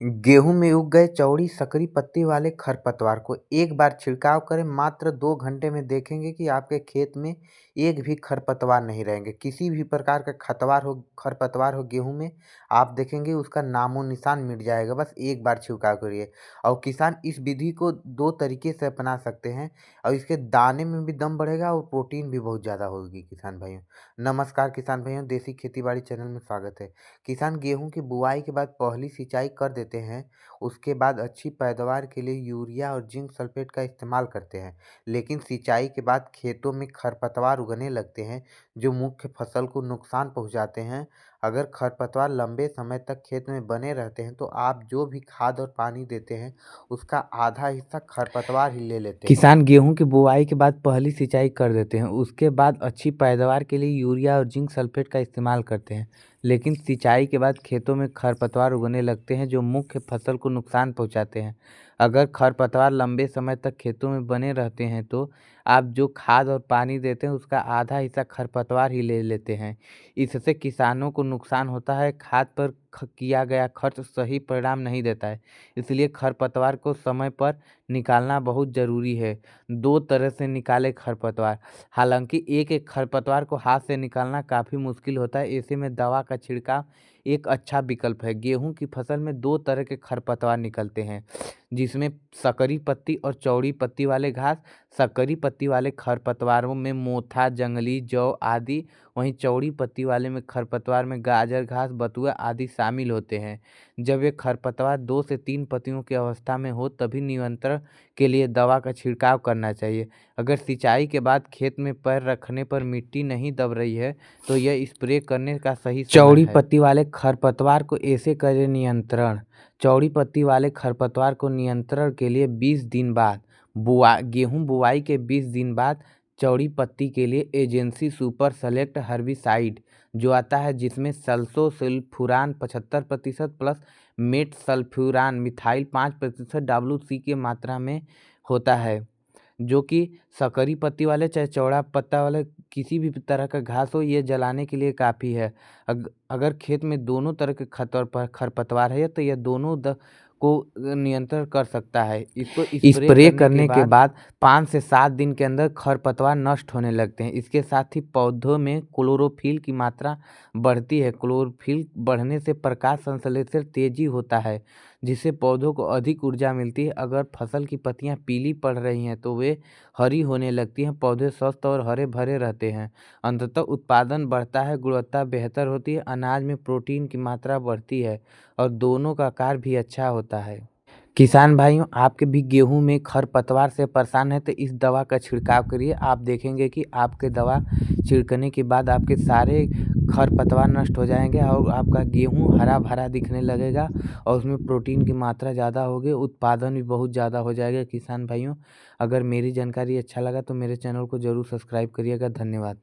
गेहूं में उग गए चौड़ी सकरी पत्ती वाले खरपतवार को एक बार छिड़काव करें। मात्र 2 घंटे में देखेंगे कि आपके खेत में एक भी खरपतवार नहीं रहेंगे। किसी भी प्रकार का खरपतवार हो गेहूं में, आप देखेंगे उसका नामो निशान मिट जाएगा। बस एक बार छिड़काव करिए। और किसान इस विधि को 2 तरीके से अपना सकते हैं और इसके दाने में भी दम बढ़ेगा और प्रोटीन भी बहुत ज़्यादा होगी। किसान भाइयों नमस्कार। किसान भाइयों, देसी खेती बाड़ी चैनल में स्वागत है। किसान गेहूं की बुआई के बाद पहली सिंचाई कर देते हैं। उसके बाद अच्छी पैदावार के लिए यूरिया और जिंक सल्फेट का इस्तेमाल करते हैं। लेकिन सिंचाई के बाद खेतों में खरपतवार उगने लगते हैं जो मुख्य फसल को नुकसान पहुंचाते हैं। अगर खरपतवार लंबे समय तक खेत में बने रहते हैं तो आप जो भी खाद और पानी देते हैं उसका आधा हिस्सा खरपतवार ही ले लेते हैं। किसान गेहूं की बुआई के बाद पहली सिंचाई कर देते हैं। उसके बाद अच्छी पैदावार के लिए यूरिया और जिंक सल्फेट का इस्तेमाल करते हैं। लेकिन सिंचाई के बाद खेतों में खरपतवार उगने लगते हैं जो मुख्य फसल को नुकसान पहुंचाते हैं। अगर खरपतवार लंबे समय तक खेतों में बने रहते हैं तो आप जो खाद और पानी देते हैं उसका आधा हिस्सा खरपतवार ही ले लेते हैं। इससे किसानों को नुकसान होता है। खाद पर किया गया खर्च सही परिणाम नहीं देता है। इसलिए खरपतवार को समय पर निकालना बहुत ज़रूरी है। 2 तरह से निकाले खरपतवार। हालांकि एक एक खरपतवार को हाथ से निकालना काफ़ी मुश्किल होता है। ऐसे में दवा का छिड़काव एक अच्छा विकल्प है। गेहूं की फसल में 2 तरह के खरपतवार निकलते हैं, जिसमें सकरी पत्ती और चौड़ी पत्ती वाले घास। सकरी पत्ती वाले खरपतवारों में मोथा, जंगली जौ आदि, वहीं चौड़ी पत्ती वाले में खरपतवार में गाजर घास, बथुआ आदि शामिल होते हैं। जब ये खरपतवार 2 से 3 पत्तियों की अवस्था में हो तभी नियंत्रण के लिए दवा का छिड़काव करना चाहिए। अगर सिंचाई के बाद खेत में पैर रखने पर मिट्टी नहीं दब रही है तो यह स्प्रे करने का सही समय चौड़ी है। पत्ती वाले खरपतवार को ऐसे करें नियंत्रण। चौड़ी पत्ती वाले खरपतवार को नियंत्रण के लिए 20 दिन बाद गेहूं बुआई के 20 दिन बाद चौड़ी पत्ती के लिए एजेंसी सुपर सेलेक्ट हर्बिसाइड जो आता है, जिसमें सल्फोसुल्फुरान 75% प्लस मेट सल्फ्यूरान मिथाइल 5% WC की मात्रा में होता है, जो कि सकरी पत्ती वाले चाहे चौड़ा पत्ता वाले किसी भी तरह का घास हो, ये जलाने के लिए काफ़ी है। अगर खेत में दोनों तरह के खरपतवार है तो यह दोनों को नियंत्रण कर सकता है। इसको स्प्रे करने के बाद 5 से 7 दिन के अंदर खरपतवार नष्ट होने लगते हैं। इसके साथ ही पौधों में क्लोरोफिल की मात्रा बढ़ती है। क्लोरोफिल बढ़ने से प्रकाश संश्लेषण तेजी होता है, जिससे पौधों को अधिक ऊर्जा मिलती है। अगर फसल की पत्तियां पीली पड़ रही हैं तो वे हरी होने लगती हैं। पौधे स्वस्थ और हरे भरे रहते हैं। अंततः उत्पादन बढ़ता है, गुणवत्ता बेहतर होती है, अनाज में प्रोटीन की मात्रा बढ़ती है और दोनों का आकार भी अच्छा होता है। किसान भाइयों, आपके भी गेहूं में खरपतवार से परेशान है तो इस दवा का छिड़काव करिए। आप देखेंगे कि आपके दवा छिड़कने के बाद आपके सारे खरपतवार नष्ट हो जाएंगे और आपका गेहूं हरा भरा दिखने लगेगा और उसमें प्रोटीन की मात्रा ज़्यादा होगी, उत्पादन भी बहुत ज़्यादा हो जाएगा। किसान भाइयों, अगर मेरी जानकारी अच्छा लगा तो मेरे चैनल को ज़रूर सब्सक्राइब करिएगा। धन्यवाद।